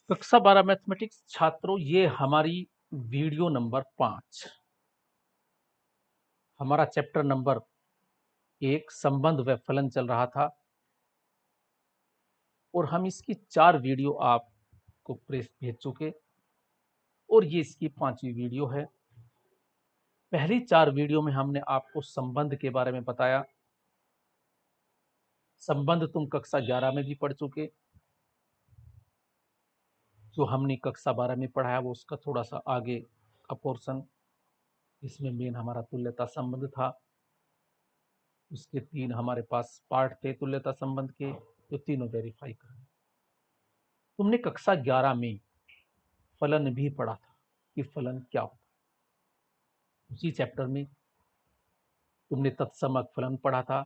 कक्षा 12 मैथमेटिक्स छात्रों, ये हमारी वीडियो नंबर 5। हमारा चैप्टर नंबर 1 संबंध व फलन चल रहा था और हम इसकी 4 वीडियो आपको भेज चुके और ये इसकी 5वीं वीडियो है। पहली 4 वीडियो में हमने आपको संबंध के बारे में बताया। संबंध तुम कक्षा 11 में भी पढ़ चुके। जो हमने कक्षा 12 में पढ़ाया वो उसका थोड़ा सा आगे का पोर्शन। इसमें मेन हमारा तुल्यता संबंध था। उसके 3 हमारे पास पार्ट थे तुल्यता संबंध के, जो तीनों वेरीफाई करना। तुमने कक्षा 11 में फलन भी पढ़ा था कि फलन क्या होता है। उसी चैप्टर में तुमने तत्समक फलन पढ़ा था,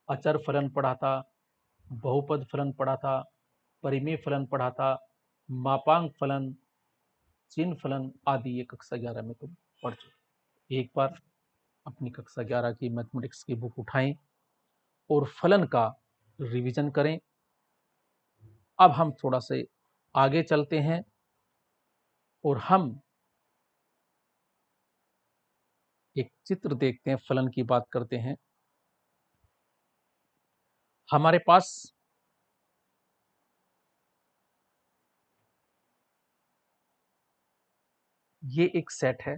अचर फलन पढ़ा था, बहुपद फलन पढ़ा था, परिमेय फलन पढ़ा था, मापांक फलन, चिन्ह फलन आदि ये कक्षा 11 में तुम पढ़ चुके। एक बार अपनी कक्षा 11 की मैथमेटिक्स की बुक उठाएं और फलन का रिवीजन करें। अब हम थोड़ा से आगे चलते हैं और हम एक चित्र देखते हैं, फलन की बात करते हैं। हमारे पास ये एक सेट है।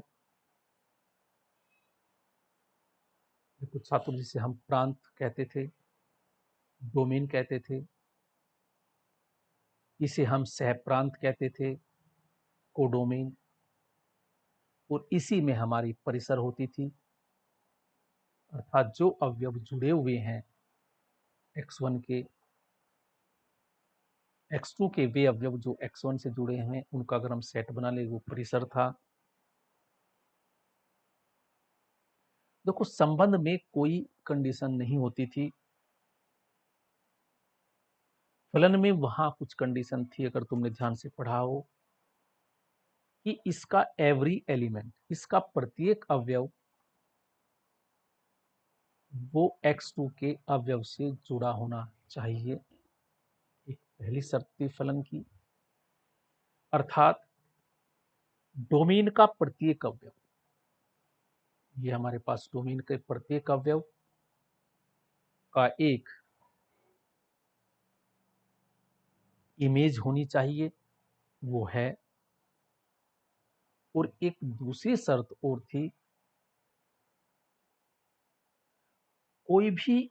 देखो छात्रों, जिसे हम प्रांत कहते थे, डोमेन कहते थे, इसे हम सहप्रांत कहते थे, कोडोमेन, और इसी में हमारी परिसर होती थी। अर्थात जो अवयव जुड़े हुए हैं x1 के, x2 के वे अवयव जो x1 से जुड़े हैं उनका अगर हम सेट बना ले वो परिसर था। देखो संबंध में कोई कंडीशन नहीं होती थी। फलन में वहां कुछ कंडीशन थी, अगर तुमने ध्यान से पढ़ा हो, कि इसका एवरी एलिमेंट, इसका प्रत्येक अवयव वो x2 के अवयव से जुड़ा होना चाहिए। एक पहली शर्त थी फलन की। अर्थात डोमेन का प्रत्येक अवयव, ये हमारे पास डोमेन के प्रत्येक अवयव का एक इमेज होनी चाहिए, वो है। और एक दूसरी शर्त और थी, कोई भी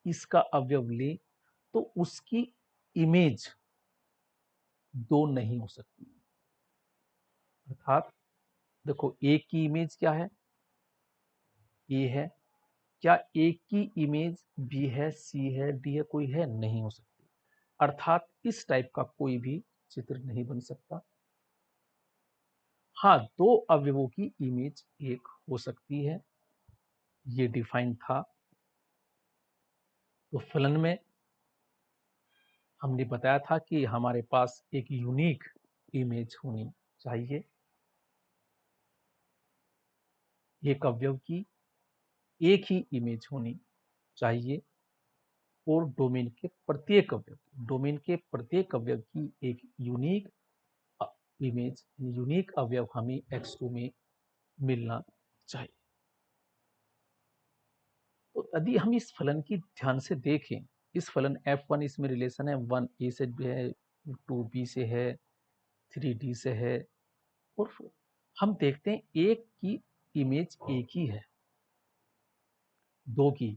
इसका अवयव ले तो उसकी इमेज दो नहीं हो सकती। अर्थात देखो, एक की इमेज क्या है, ए है। क्या एक की इमेज बी है, सी है, डी है? कोई है, नहीं हो सकती। अर्थात इस टाइप का कोई भी चित्र नहीं बन सकता। हाँ, दो अवयवों की इमेज एक हो सकती है, ये डिफाइन था। तो फलन में हमने बताया था कि हमारे पास एक यूनिक इमेज होनी चाहिए, एक अवयव की एक ही इमेज होनी चाहिए, और डोमेन के प्रत्येक अवयव की एक यूनिक इमेज, यूनिक अवयव हमें x2 में मिलना चाहिए। तो यदि हम इस फलन की ध्यान से देखें, इस फलन f1, इसमें रिलेशन है 1 a से है, 2 b से है, 3 d से है, और हम देखते हैं एक की इमेज एक ही है, 2 की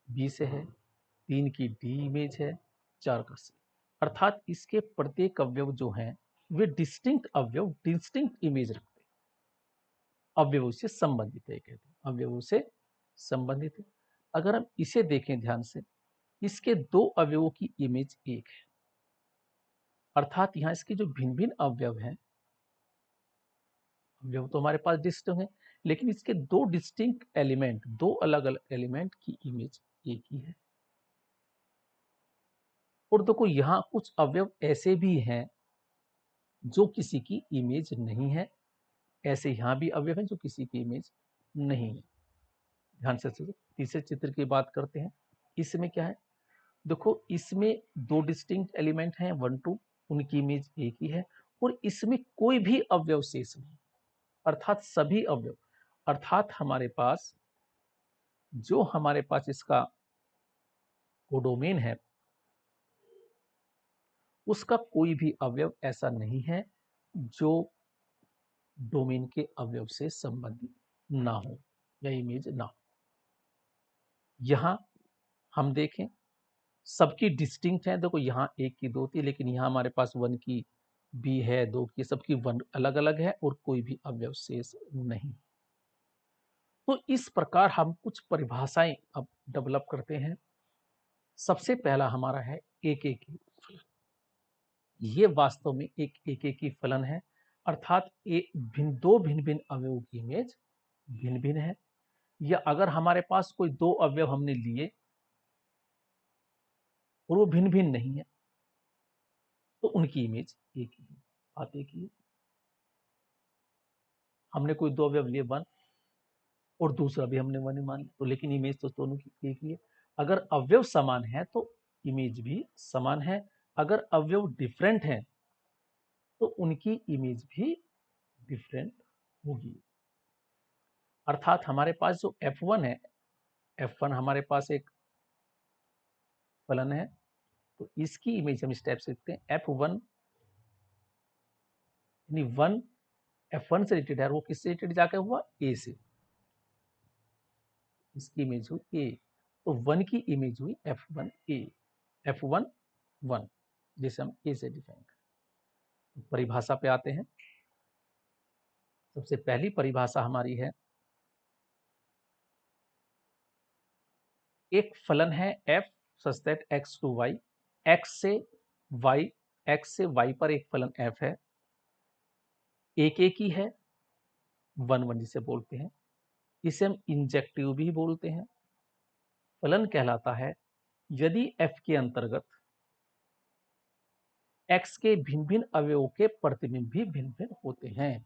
b से है, 3 की d इमेज है, 4 का c। अर्थात इसके प्रत्येक अवयव जो हैं वे डिस्टिंक्ट अवयव, डिस्टिंक्ट इमेज रखते हैं, अवयवों से संबंधित है, कहते हैं अवयवों से संबंधित है। अगर हम इसे देखें ध्यान से, इसके दो अवयवों की इमेज एक है। अर्थात यहां इसके जो भिन्न भिन्न अवयव हैं, अवयव तो हमारे पास डिस्टिंक्ट है, लेकिन इसके दो डिस्टिंक्ट एलिमेंट, दो अलग अलग एलिमेंट की इमेज एक ही है। और देखो यहां कुछ अवयव ऐसे भी हैं जो किसी की इमेज नहीं है, ऐसे यहां भी अवयव हैं जो किसी की इमेज नहीं है। ध्यान से तीसरे चित्र की बात करते हैं। इसमें क्या है, देखो इसमें दो डिस्टिंक्ट एलिमेंट हैं 1 2, उनकी इमेज एक ही है, और इसमें कोई भी अवयव शेष नहीं, अर्थात सभी अवयव, अर्थात हमारे पास इसका कोडोमेन है, उसका कोई भी अवयव ऐसा नहीं है जो डोमेन के अवयव से संबंधित ना हो या इमेज ना हो। यहां हम देखें सबकी डिस्टिंक्ट है, देखो यहाँ एक की दो थी, लेकिन यहाँ हमारे पास 1 की भी है, 2 की, सबकी 1 अलग अलग है और कोई भी अवयव शेष नहीं। तो इस प्रकार हम कुछ परिभाषाएं अब डेवलप करते हैं। सबसे पहला हमारा है एक एक ही फलन। ये वास्तव में एक एक ही फलन है, अर्थात दो भिन्न भिन्न अवयवों की इमेज भिन्न भिन्न है। या अगर हमारे पास कोई दो अवयव हमने लिए और वो भिन्न भिन्न नहीं है, तो उनकी इमेज एक ही है, बात एक ही है। हमने कोई दो अवयव लिए 1 और दूसरा भी हमने 1 ही मान लिया, तो लेकिन इमेज तो दोनों की एक ही है। अगर अवयव समान है तो इमेज भी समान है, अगर अवयव डिफरेंट है तो उनकी इमेज भी डिफरेंट होगी। अर्थात हमारे पास जो F1 है, F1 हमारे पास एक फलन है, तो इसकी इमेज हम इस टाइप से लिखते हैं F1, यानी 1 F1 से रिलेटेड है, वो किससे रिलेटेड जाकर हुआ, A से, इसकी इमेज हुई A, तो 1 की इमेज हुई F1 A, F1 1, जिसे हम A से डिफाइन करें। परिभाषा पे आते हैं। सबसे पहली परिभाषा हमारी है, एक फलन है f such that x to y, x से y पर एक फलन f है, एक ही है, 1 1 जिसे बोलते हैं, इसे हम इंजेक्टिव भी बोलते हैं। फलन कहलाता है यदि f के अंतर्गत x के भिन्न भिन्न अवयवों के प्रतिबिंब भी भिन्न भिन्न होते हैं।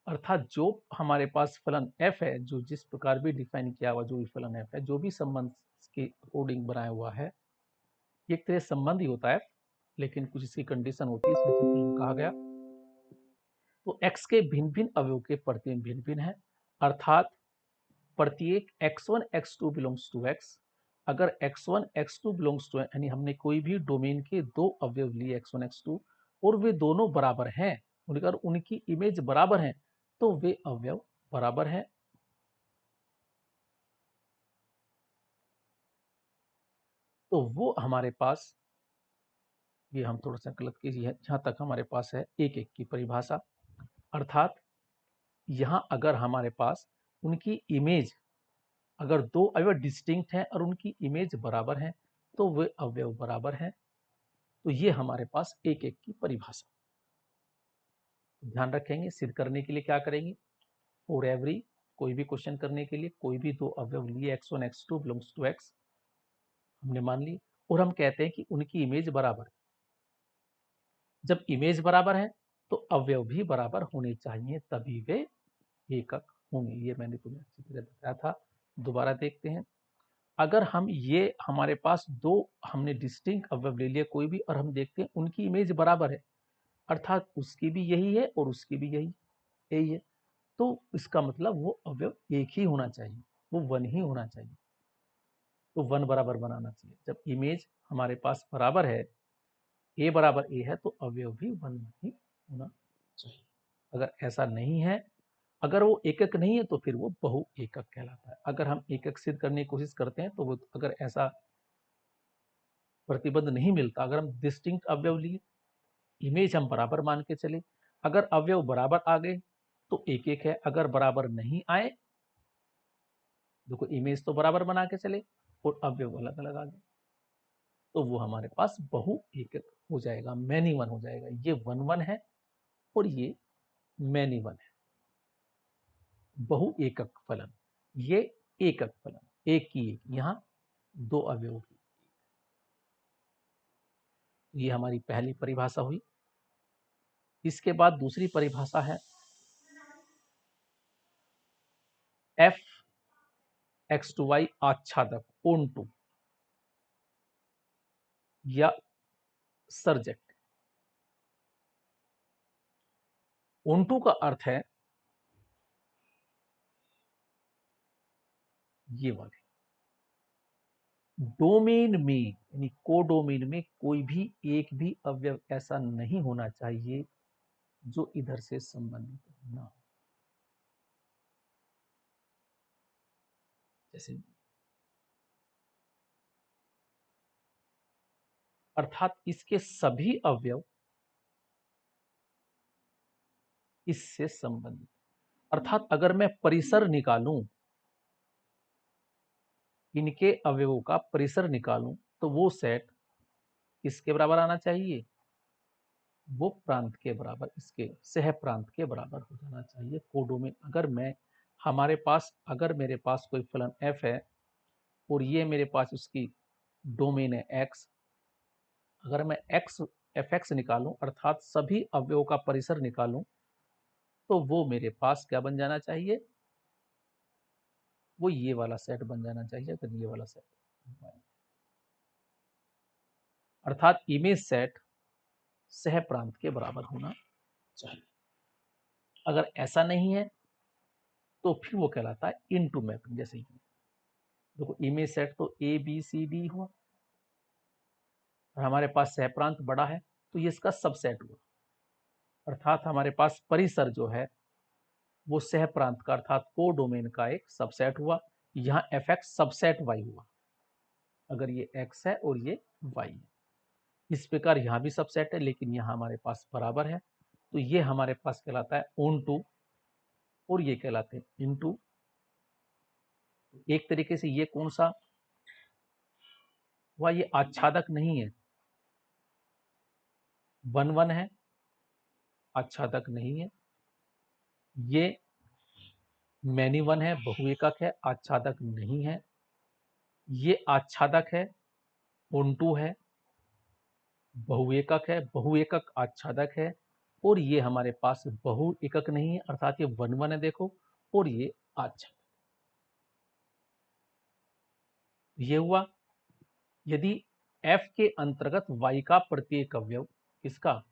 अर्थात जो हमारे पास फलन f है, जो जिस प्रकार भी डिफाइन किया हुआ जो भी फलन f है, जो भी संबंध के अकॉर्डिंग बनाया हुआ है, एक तरह संबंध ही होता है, लेकिन कुछ इसकी कंडीशन होती है, इसमें फलन कहा गया। तो x के भिन्न भिन्न अवयवों के प्रतिबिंब भिन्न भिन्न है, अर्थात प्रत्येक x1 x2 belongs to x, अगर x1 x2 बिलोंग्स टू, यानी हमने कोई भी डोमेन के दो अवयव लिए x1 x2 और वे दोनों बराबर हैं, अगर उनकी इमेज बराबर है तो वे अवयव बराबर हैं। तो वो हमारे पास, ये हम थोड़ा सा गलत कीजिए, जहां तक हमारे पास है एक एक की परिभाषा, अर्थात यहां अगर हमारे पास उनकी इमेज, अगर दो अवयव डिस्टिंक्ट हैं और उनकी इमेज बराबर है तो वे अवयव बराबर हैं। तो ये हमारे पास एक एक की परिभाषा। ध्यान रखेंगे, सिद्ध करने के लिए क्या करेंगे, फॉर एवरी, कोई भी क्वेश्चन करने के लिए कोई भी दो अवयव लिए x1 x2 belongs to x, हमने मान ली, और हम कहते हैं कि उनकी इमेज बराबर है। जब इमेज बराबर है तो अवयव भी बराबर होने चाहिए, तभी वे एकक होंगे। ये मैंने तुम्हें अच्छी तरह बताया था, दोबारा देखते हैं। अगर हम ये हमारे पास दो हमने डिस्टिंक्ट अवयव ले लिया कोई भी, और हम देखते हैं उनकी इमेज बराबर है, अर्थात उसकी भी यही है और उसकी भी यही है, तो इसका मतलब वो अवयव एक ही होना चाहिए, वो 1 ही होना चाहिए, तो 1 बराबर बनाना चाहिए। जब इमेज हमारे पास बराबर है, ए बराबर ए है, तो अवयव भी 1 ही होना चाहिए। अगर ऐसा नहीं है, अगर वो एकक नहीं है तो फिर वो बहु एकक कहलाता है। अगर हम एकक सिद्ध करने की कोशिश करते हैं तो वो, अगर ऐसा प्रतिबंध नहीं मिलता, अगर हम डिस्टिंक्ट अवयव लिए, इमेज हम बराबर मान के चले, अगर अवयव बराबर आ गए तो एक एक है, अगर बराबर नहीं आए, देखो इमेज तो बराबर बना के चले और अवयव अलग अलग आ गए, तो वो हमारे पास बहु एकक हो जाएगा, मैनी वन हो जाएगा। ये 1 1 है और ये मैनी वन है, बहु एकक फलन, ये एकक फलन, एक की एक, यहां दो अवयव की। ये हमारी पहली परिभाषा हुई। इसके बाद दूसरी परिभाषा है एफ एक्स टू वाई आच्छादक ओन टू। या सर्जेक्ट। ओंटू का अर्थ है ये वाले। डोमेन में यानी कोडोमेन में कोई भी एक भी अवयव ऐसा नहीं होना चाहिए जो इधर से संबंधित ना हो। जैसे अर्थात इसके सभी अवयव इससे संबंधित। अर्थात अगर मैं परिसर निकालूं, इनके अवयवों का परिसर निकालूं, तो वो सेट किसके बराबर आना चाहिए? वो प्रांत के बराबर, इसके सह प्रांत के बराबर हो जाना चाहिए कोडोमेन। अगर मेरे पास कोई फलन f है और ये मेरे पास उसकी डोमेन है x, अगर मैं fx निकालूं अर्थात सभी अवयवों का परिसर निकालूं, तो वो मेरे पास क्या बन जाना चाहिए? वो ये वाला सेट बन जाना चाहिए। अगर ये वाला सेट, अर्थात इमेज सेट सह प्रांत के बराबर होना चाहिए। अगर ऐसा नहीं है तो फिर वो कहलाता है इनटू मैपिंग। जैसे कि देखो, इमेज सेट तो ए बी सी डी हुआ और हमारे पास सह प्रांत बड़ा है तो ये इसका सबसेट हुआ। अर्थात हमारे पास परिसर जो है वो सह प्रांत का अर्थात को डोमेन का एक सबसेट हुआ। यहाँ एफ एक्स सबसेट वाई हुआ। अगर ये एक्स है और ये वाई है, इस प्रकार यहाँ भी सबसेट है, लेकिन यहाँ हमारे पास बराबर है, तो ये हमारे पास कहलाता है ओन टू और ये कहलाते हैं इन टू। एक तरीके से ये कौन सा हुआ? ये आच्छादक नहीं है, वन वन है, आच्छादक नहीं है। ये मैनी वन है, बहुएकक है, आच्छादक नहीं है। ये आच्छादक है, ओंटू है, बहुएकक है, बहुएकक आच्छादक है। और ये हमारे पास बहुएकक नहीं है, अर्थात ये वन वन है देखो, और ये आच्छादक। ये हुआ। यदि f के अंतर्गत y का प्रत्येक अवयव, किसका?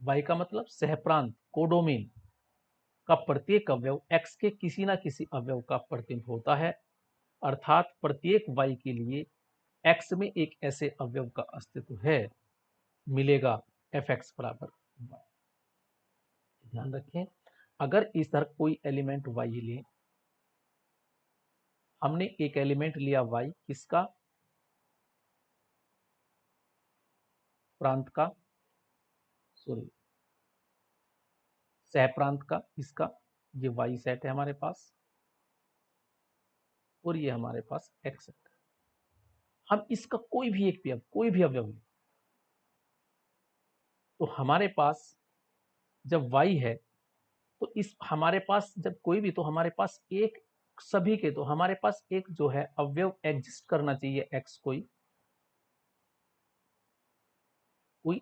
y का मतलब सहप्रांत कोडोमेन का प्रत्येक अवयव x के किसी ना किसी अवयव का प्रतिनिधित्व होता है, अर्थात प्रत्येक y के लिए x में एक ऐसे अवयव का अस्तित्व है, मिलेगा fx बराबर y। ध्यान रखें, अगर इस तरह कोई एलिमेंट y ले, हमने एक एलिमेंट लिया y, किसका? प्रांत का, सॉरी सह प्रांत का, इसका ये y सेट है हमारे पास और ये हमारे पास x सेट है। हम इसका कोई भी एक अवयव लें, तो हमारे पास जब y है तो इस हमारे पास जब कोई भी, तो हमारे पास एक सभी के, तो हमारे पास एक जो है अवयव एग्जिस्ट करना चाहिए x, कोई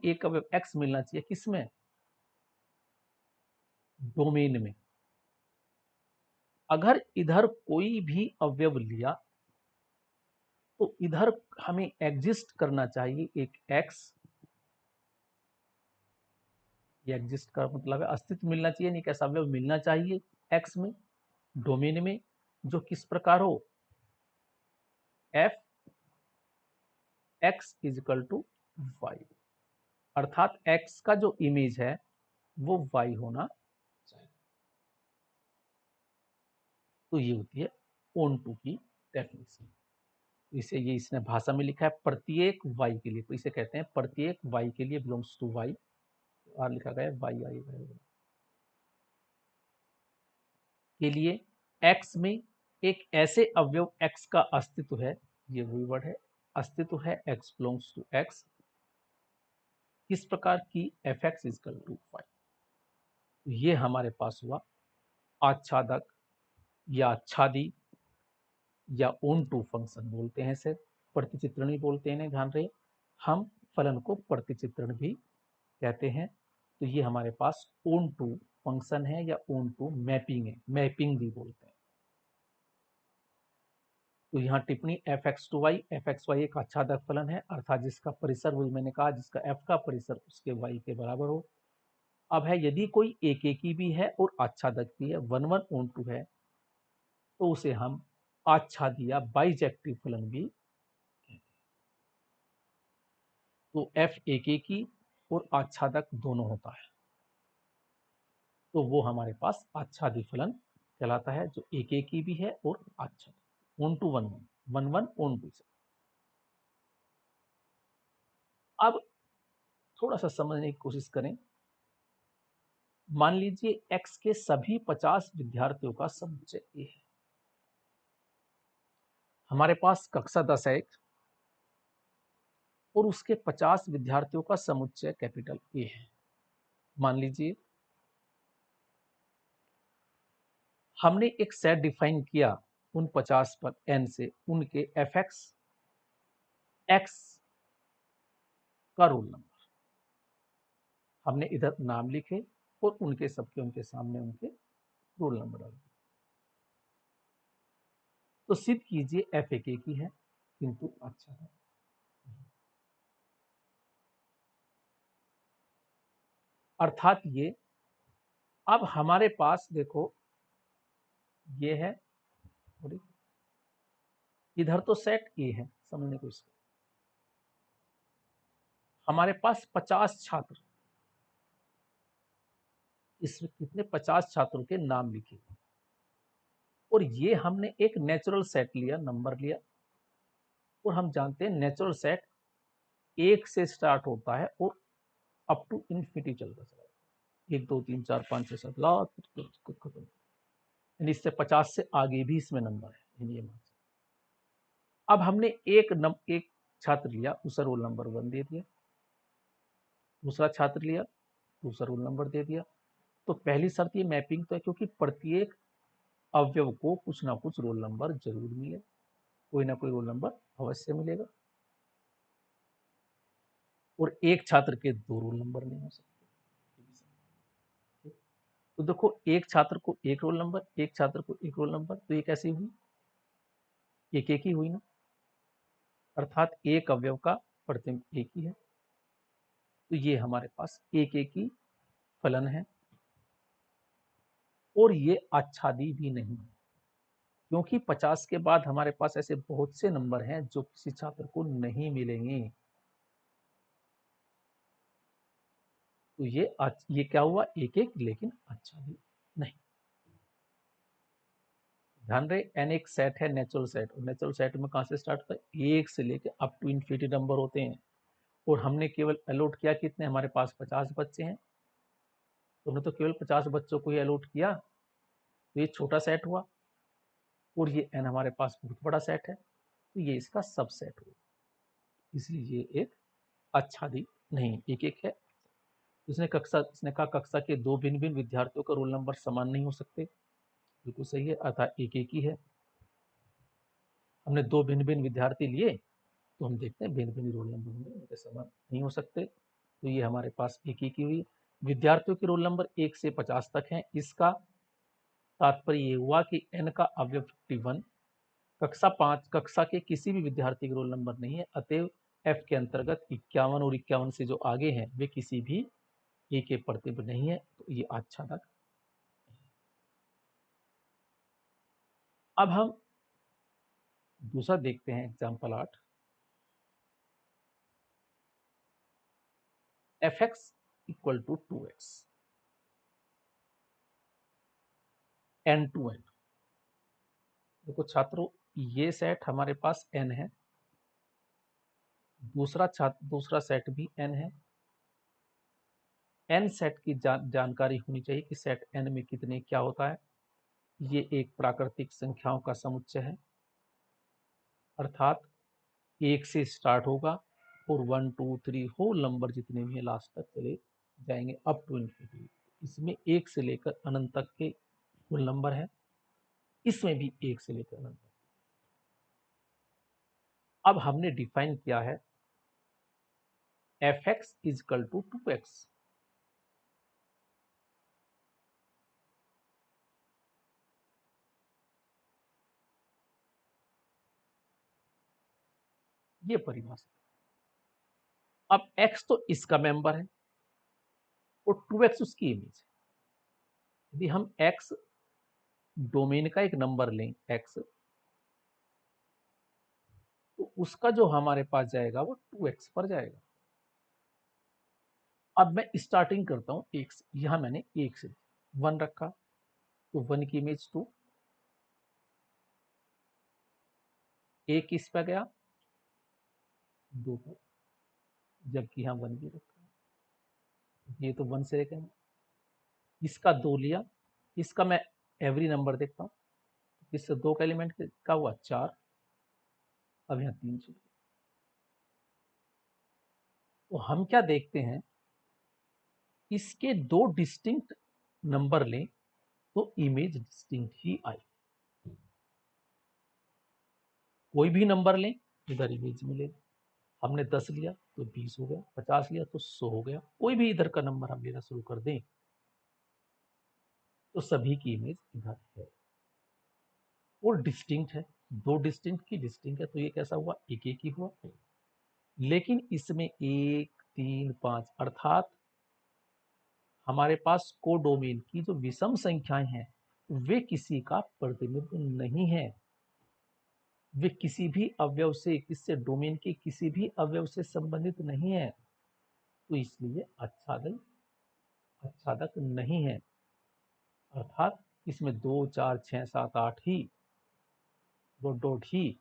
एक अवयव x मिलना चाहिए, किसमें? डोमेन में। अगर इधर कोई भी अवयव लिया तो इधर हमें एग्जिस्ट करना चाहिए एक x। ये एग्जिस्ट का मतलब है अस्तित्व मिलना चाहिए, नहीं कैसा अवयव मिलना चाहिए x में, डोमेन में, जो किस प्रकार हो? f x is equal to y, अर्थात x का जो इमेज है वो y होना चाहिए। तो ये होती है ओन टू की डेफिनेशन। इसे ये इसने भाषा में लिखा है प्रत्येक y के लिए, तो इसे कहते हैं प्रत्येक y के लिए बिलोंग्स टू y, और लिखा गया y आई के लिए x में एक ऐसे अवयव x का अस्तित्व है, ये वही वर्ड है, अस्तित्व है, x बिलोंग्स टू x, किस प्रकार की f x is equal to y. ये हमारे पास हुआ आच्छादक या आच्छादी या ओन टू फंक्शन बोलते हैं इसे, प्रतिचित्रण भी बोलते हैं, ध्यान रहे। हम फलन को प्रतिचित्रण भी कहते हैं। तो ये हमारे पास ओन टू फंक्शन है या ओन टू मैपिंग है, मैपिंग भी बोलते हैं। तो यहाँ टिप्पणी fx2y, fxy एक आच्छादक फलन है, अर्थात जिसका परिसर, वही मैंने कहा, जिसका f का परिसर उसके y के बराबर हो। अब है यदि कोई एकेकी भी है और आच्छादक भी है, 1 1 on 2 है, तो उसे हम आच्छादी या बाइजेक्टिव फलन भी कहते हैं। तो f एकेकी और आच्छादक दोनों होता है, तो वो हमारे पास आच्छादी फलन कहलाता है, जो एकेकी भी है और आच्छादक, 1 to 1 1 1 on 2 से। अब थोड़ा सा समझने की कोशिश करें। मान लीजिए x के सभी 50 विद्यार्थियों का समुच्चय ए है। हमारे पास कक्षा 10 है एक, और उसके 50 विद्यार्थियों का समुच्चय कैपिटल ए है। मान लीजिए हमने एक सेट डिफाइन किया उन 50 पर n से, उनके fx x का रोल नंबर हमने इधर नाम लिखे और उनके सबके उनके सामने उनके रोल नंबर डाल दिए। तो सिद्ध कीजिए f एक ही है, किंतु अच्छा है। अर्थात ये, अब हमारे पास देखो ये है, इधर तो सेट ए है, समझने को इसको, हमारे पास 50 छात्र, इसमें कितने 50 छात्रों के नाम लिखे, और ये हमने एक नेचुरल सेट लिया, नंबर लिया, और हम जानते हैं नेचुरल सेट 1 से स्टार्ट होता है और अप टू इन्फिनिटी चलता है, 1 2 3 4 5 6 7 लाख खत्म, यानी इससे 50 से आगे भी इसमें नंबर है, ये मान। अब हमने एक छात्र लिया, उसे रोल नंबर 1 दे दिया, दूसरा छात्र लिया, दूसरा रोल नंबर दे दिया। तो पहली शर्त ये मैपिंग तो है, क्योंकि प्रत्येक अवयव को कुछ ना कुछ रोल नंबर जरूर मिले, कोई ना कोई रोल नंबर अवश्य मिलेगा, और एक छात्र के 2 रोल नंबर नहीं हो सकते। तो देखो, एक छात्र को एक रोल नंबर, एक छात्र को एक रोल नंबर, तो ये कैसी हुई, एक एक ही हुई ना, अर्थात एक अवयव का प्रतिबिंब एक ही है। तो ये हमारे पास एक ही फलन है, और ये आच्छादी भी नहीं, क्योंकि 50 के बाद हमारे पास ऐसे बहुत से नंबर हैं जो किसी छात्र को नहीं मिलेंगे। तो ये क्या हुआ, एक एक, लेकिन आच्छादी नहीं। ध्यान रहे, n एक सेट है, नेचुरल सेट, और नेचुरल सेट में कहां से स्टार्ट होता है, 1 से लेकर अप टू इन्फिनिटी नंबर होते हैं, और हमने केवल अलॉट किया कितने, हमारे पास 50 बच्चे हैं, तो हमने तो केवल 50 बच्चों को ही अलॉट किया, तो ये छोटा सेट हुआ, और ये n हमारे पास बहुत बड़ा सेट है, तो ये इसका सबसेट हुआ, इसलिए ये एक आच्छादी नहीं, एक एक है। इसने कहा कक्षा के 2 भिन्न भिन्न विद्यार्थियों का रोल नंबर समान नहीं हो सकते, बिल्कुल सही है, अर्थात एक एक ही है। हमने 2 भिन्न भिन्न विद्यार्थी लिए, तो हम देखते हैं भिन्न भिन्न रोल नंबर होंगे, उनके समान नहीं हो सकते, तो ये हमारे पास एक ही की हुई। विद्यार्थियों के रोल नंबर 1 से 50 तक हैं, इसका तात्पर्य ये हुआ कि n का अवयव 51 कक्षा के किसी भी विद्यार्थी के रोल नंबर नहीं है, अतएव f के अंतर्गत 51 और 51 से जो आगे हैं वे किसी भी ए के प्रतिबिंब नहीं है, तो ये आच्छादक। अब हम दूसरा देखते हैं, example 8, fx equal to 2x n to n। देखो छात्रों, ये सेट हमारे पास n है, दूसरा सेट भी n है। n सेट की जानकारी होनी चाहिए कि सेट n में कितने क्या होता है। ये एक प्राकृतिक संख्याओं का समुच्चय है, अर्थात 1 से स्टार्ट होगा और 1 2 3 होल नंबर जितने भी हैं लास्ट तक चले जाएंगे अप टू इन्फिनिटी। इसमें 1 से लेकर अनंत तक के कुल नंबर है, इसमें भी 1 से लेकर अनंत तक। अब हमने डिफाइन किया है fx इजकल टू 2x। ये परिभाषा। अब x तो इसका मेंबर है और 2x उसकी इमेज है। यदि हम x डोमेन का एक नंबर लें x, तो उसका जो हमारे पास जाएगा वो 2x पर जाएगा। अब मैं स्टार्टिंग करता हूं 1 से। यहां मैंने 1 से 1 रखा, तो 1 की इमेज 2, 1 किस पे गया 2 पर, जबकि यहां 1 भी रखा, ये तो 1 से लेकर इसका 2 लिया, इसका मैं एवरी नंबर देखता हूं, इससे 2 का एलिमेंट का हुआ 4, अब यहां 3 छूट गया। तो हम क्या देखते हैं, इसके 2 डिस्टिंक्ट नंबर लें तो इमेज डिस्टिंक्ट ही आई। कोई भी नंबर लें इधर इमेज मिलेगा। हमने 10 लिया तो 20 हो गया, 50 लिया तो 100 हो गया। कोई भी इधर का नंबर हम लेना शुरू कर दें तो सभी की इमेज इधर है और डिस्टिंक्ट है। 2 डिस्टिंक्ट की डिस्टिंक्ट है, तो ये कैसा हुआ, एक एक ही हुआ। लेकिन इसमें 1 3 5 अर्थात हमारे पास कोडोमेन की जो विषम संख्याएं हैं वे किसी का प्रतिनिधित्व नहीं है। वे किसी भी अवयव से, किससे, डोमेन के किसी भी अवयव से संबंधित नहीं है, तो इसलिए आच्छादक नहीं है। अर्थात इसमें 2 4 6 7 8 ही डॉट डॉट ही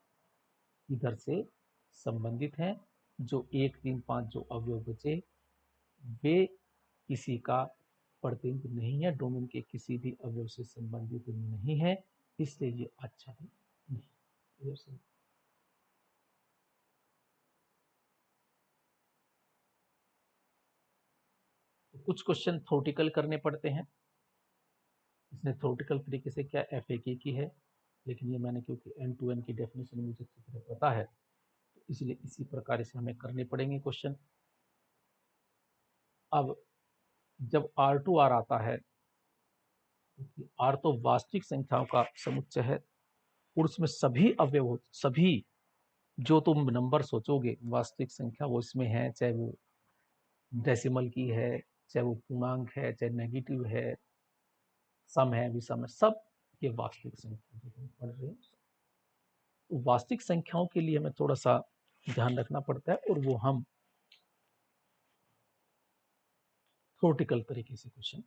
इधर से संबंधित हैं। जो 1 3 5 जो अवयव बचे वे किसी का प्रतिनिधित्व नहीं है, डोमेन के किसी भी अवयव से संबंधित नहीं है, इसलिए ये आच्छादित नहीं। तो कुछ क्वेश्चन थ्योरेटिकल करने पड़ते हैं। इसने थ्योरेटिकल तरीके से क्या FAK की है, लेकिन ये मैंने क्योंकि एंड टू एंड की डेफिनेशन मुझे अच्छी तरह पता है, तो इसलिए इसी प्रकार से हमें करने पड़ेंगे क्वेश्चन। अब जब R2R आता है, R तो वास्तविक संख्याओं का समुच्चय है और उसमें सभी अवयव, सभी जो तुम नंबर सोचोगे वास्तविक संख्या वो इसमें है, चाहे वो डेसिमल की है, चाहे वो पूर्णांक है, चाहे नेगेटिव है, सम है, विषम है, सब ये वास्तविक संख्या जो हम पढ़ रहे हैं। तो वास्तविक संख्याओं के लिए हमें थोड़ा सा ध्यान रखना पड़ता है और वो हम थ्योरेटिकल तरीके से क्वेश्चन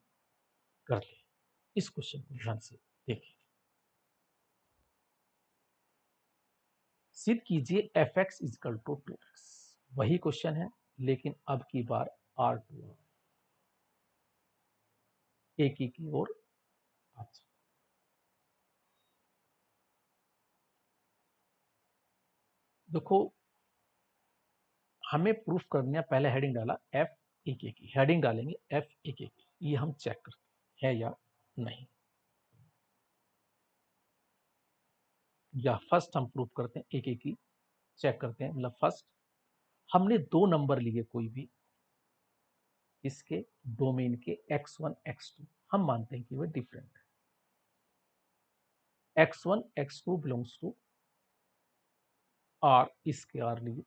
करते हैं। इस क्वेश्चन को ध्यान से देखिए। सिद्ध कीजिए fx इजकल टू 2x। वही क्वेश्चन है लेकिन अब की बार R2R एक ही की ओर। अच्छा, देखो हमें प्रूफ करना है, पहले हेडिंग डाला F एक की, हेडिंग डालेंगे F एक, ये हम चेक करते हैं या नहीं, या फर्स्ट हम प्रूफ करते हैं एक की चेक करते हैं। मतलब फर्स्ट हमने 2 नंबर लिए कोई भी इसके डोमेन के x1 x2, हम मानते हैं कि वे डिफरेंट है। x1 x2 belongs to R, इसके R लिए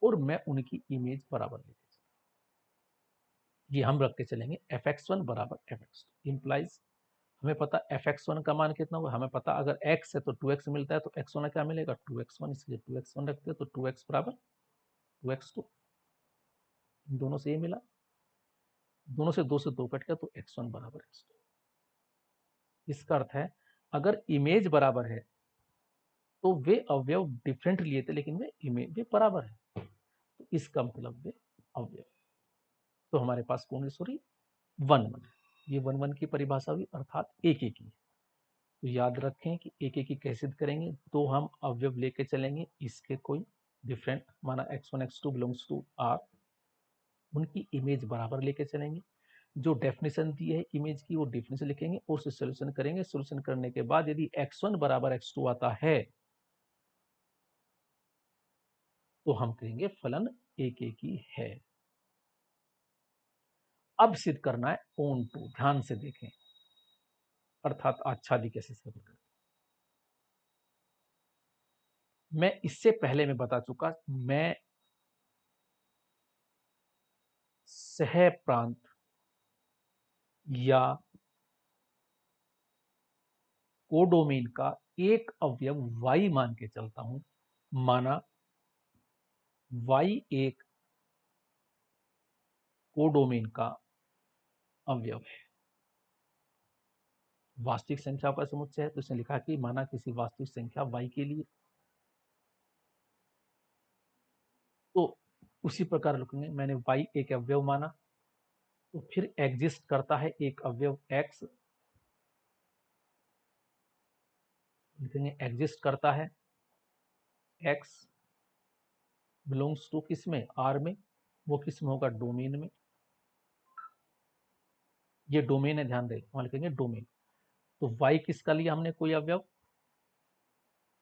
और मैं उनकी इमेज बराबर लेके ये हम रख के चलेंगे fx1 बराबर fx2 इंप्लाइज हमें पता fx1 का मान कितना होगा, हमें पता अगर x है तो 2x मिलता है, तो x1 क्या मिलेगा 2x1, इसलिए 2x1 रखते हैं, तो 2x बराबर 2x2। इन दोनों से ये मिला, दोनों से 2 से 2 कट गया तो x1 बराबर x2। इसका अर्थ है अगर इमेज बराबर है तो वे अवयव डिफरेंट लिए थे लेकिन वे इमेज वे बराबर है, तो इसका मतलब वे अवयव। तो हमारे पास कौन है, सॉरी 1 1, ये 1 1 की परिभाषा हुई, अर्थात एक एक ही। तो याद रखें कि एक एक ही कैसे करेंगे, तो हम अवयव लेके चलेंगे इसके कोई डिफरेंट, माना x1 x2 belongs to R, उनकी इमेज बराबर लेके चलेंगे। जो डेफिनेशन दी है इमेज की वो डेफिनेशन लिखेंगे और उसे सोल्यूशन करेंगे। सोल्यूशन करने के बाद यदि x1 बराबर x2 आता है तो हम कहेंगे फलन एक एक ही है। अब सिद्ध करना है ऑन टू, ध्यान से देखें, अर्थात आच्छादी कैसे सिद्ध करें। मैं इससे पहले मैं बता चुका, मैं सह प्रांत या कोडोमेन का एक अवयव y मान के चलता हूं। माना y एक कोडोमेन का अवयव है, वास्तविक संख्या का समुच्चय है, तो इसने लिखा कि माना किसी वास्तविक संख्या y के लिए, तो उसी प्रकार लिखेंगे मैंने y एक अवयव माना, तो फिर एग्जिस्ट करता है एक अवयव x, लिखेंगे एग्जिस्ट करता है x बिलोंग्स टू किस में, R में, वो किस में होगा, डोमेन में। ये डोमेन है, ध्यान दें, वहां लिखेंगे डोमेन। तो y किसका लिया हमने कोई अवयव,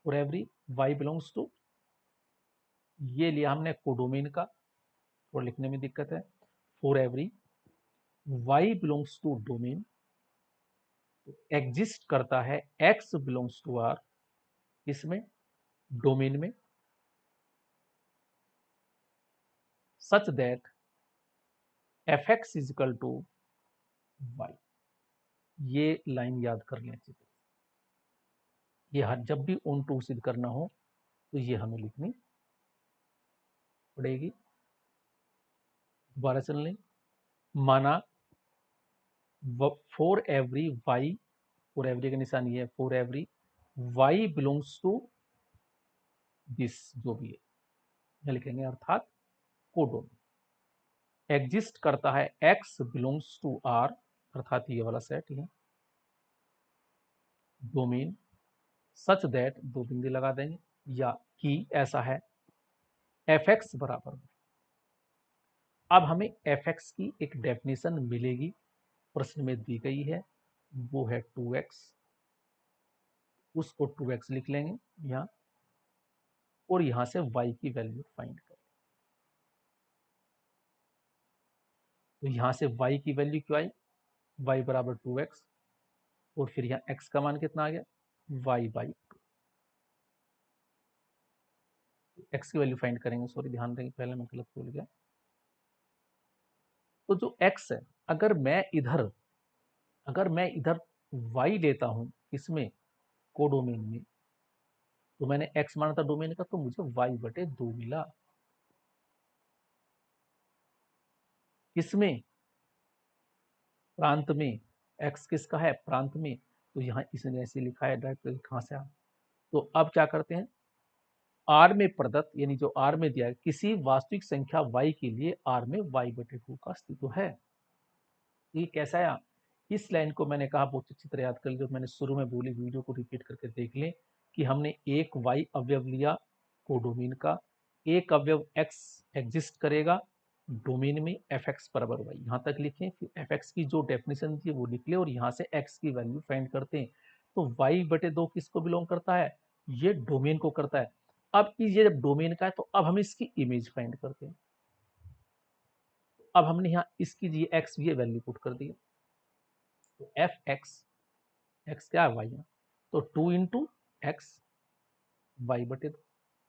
for every y belongs to, ये लिया हमने कोडोमेन का, और लिखने में दिक्कत है, for every y belongs to domain, exist करता है x बिलोंग्स टू R, किसमें, डोमेन में, such that fx is equal to y। ये लाइन याद कर लें अच्छी तरह, ये हर जब भी ऑन टू सिद्ध करना हो तो ये हमें लिखनी पड़ेगी। दोबारा चल लें, माना for every y, for every का निशान ये है, for every y belongs to this, जो भी है यह लिखेंगे, अर्थात कोडोमेन, एग्जिस्ट करता है x बिलोंग्स टू R, अर्थात ये वाला सेट है, डोमेन, सच दैट, दो बिंदी लगा देंगे, या कि ऐसा है, fx बराबर, अब हमें fx की एक डेफिनेशन मिलेगी, प्रश्न में दी गई है, वो है 2x, उसको 2x लिख लेंगे यहां, और यहां से y की वैल्यू फाइंड करें। तो यहां से y की वैल्यू क्यों आई, y बराबर 2x, और फिर यहाँ x का मान कितना आ गया, y बाई 2, x की वैल्यू फाइंड करेंगे, सॉरी ध्यान देंगे, पहले मैं गलत बोल गया। तो जो x है, अगर मैं इधर y लेता हूं, इसमें कोडोमेन में, तो मैंने x माना था डोमेन का, तो मुझे y/2 मिला, किसमें, प्रांत में, x किसका है, प्रांत में, तो यहाँ इसने ऐसे लिखा है डायरेक्ट, कहां से आ, तो अब क्या करते हैं, R में प्रदत्त, यानी जो R में दिया है, किसी वास्तविक संख्या y के लिए R में y/2 का अस्तित्व है। ये कैसा है, इस लाइन को मैंने कहा बहुत अच्छी तरह याद कर लीजिए, मैंने शुरू में बोली, वीडियो को रिपीट करके देख लें, कि हमने एक y अवयव लिया कोडोमेन का, एक अवयव x एग्जिस्ट करेगा डोमेन में, fx बराबर y, यहां तक लिखें, फिर fx की जो डेफिनेशन थी वो लिख ले, और यहां से x की वैल्यू फाइंड करते हैं। तो y/2 किसको बिलोंग करता है, ये डोमेन को करता है। अब ये जब डोमेन का है, तो अब हम इसकी इमेज फाइंड करते हैं। अब हमने यहाँ इसकी ये x ये वैल्यू पुट कर दी, तो fx, x क्या है, y है, तो 2 इंटू एक्स, y/2,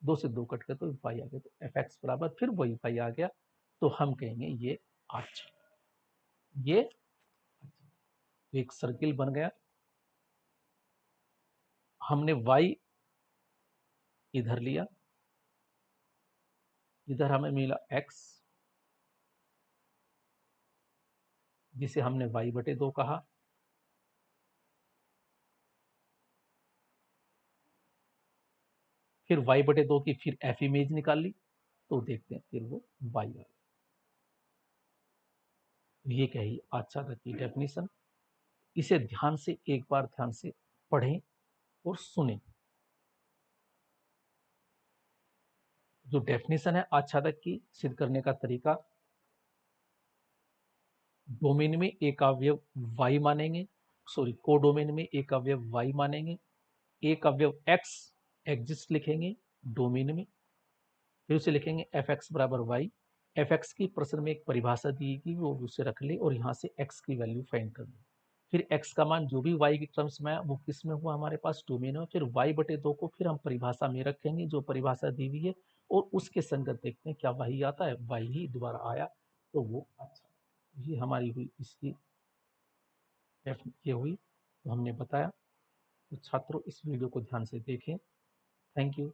2 से 2 कट गया तो y आ गया, तो fx बराबर फिर वही y आ गया, तो हम कहेंगे ये अच्छा, ये एक सर्किल बन गया। हमने y इधर लिया, इधर हमें मिला x, जिसे हमने y/2 कहा, फिर y/2 की फिर f इमेज निकाल ली, तो देखते हैं फिर वो y आ गया। ये कही आच्छादक की डेफिनेशन, इसे ध्यान से एक बार ध्यान से पढ़ें और सुनें। जो डेफिनेशन है आच्छादक की सिद्ध करने का तरीका, डोमेन में एक अवयव y मानेंगे, सॉरी कोडोमेन में एक अवयव y मानेंगे, एक अवयव x एग्जिस्ट लिखेंगे डोमेन में, फिर उसे लिखेंगे fx बराबर y, fx की प्रश्न में एक परिभाषा दी गई, वो उसे रख ले, और यहाँ से x की वैल्यू फाइंड कर ले। फिर x का मान जो भी y के टर्म्स में है वो किस में हुआ हमारे पास 2 में, फिर y/2 को फिर हम परिभाषा में रखेंगे जो परिभाषा दी हुई है और उसके संगत देखते हैं क्या वही आता है, y ही दोबारा आया तो वो अच्छा। ये हमारी हुई इसकी ये हुई तो हमने बताया। तो छात्रों इस वीडियो को ध्यान से देखें। Thank you.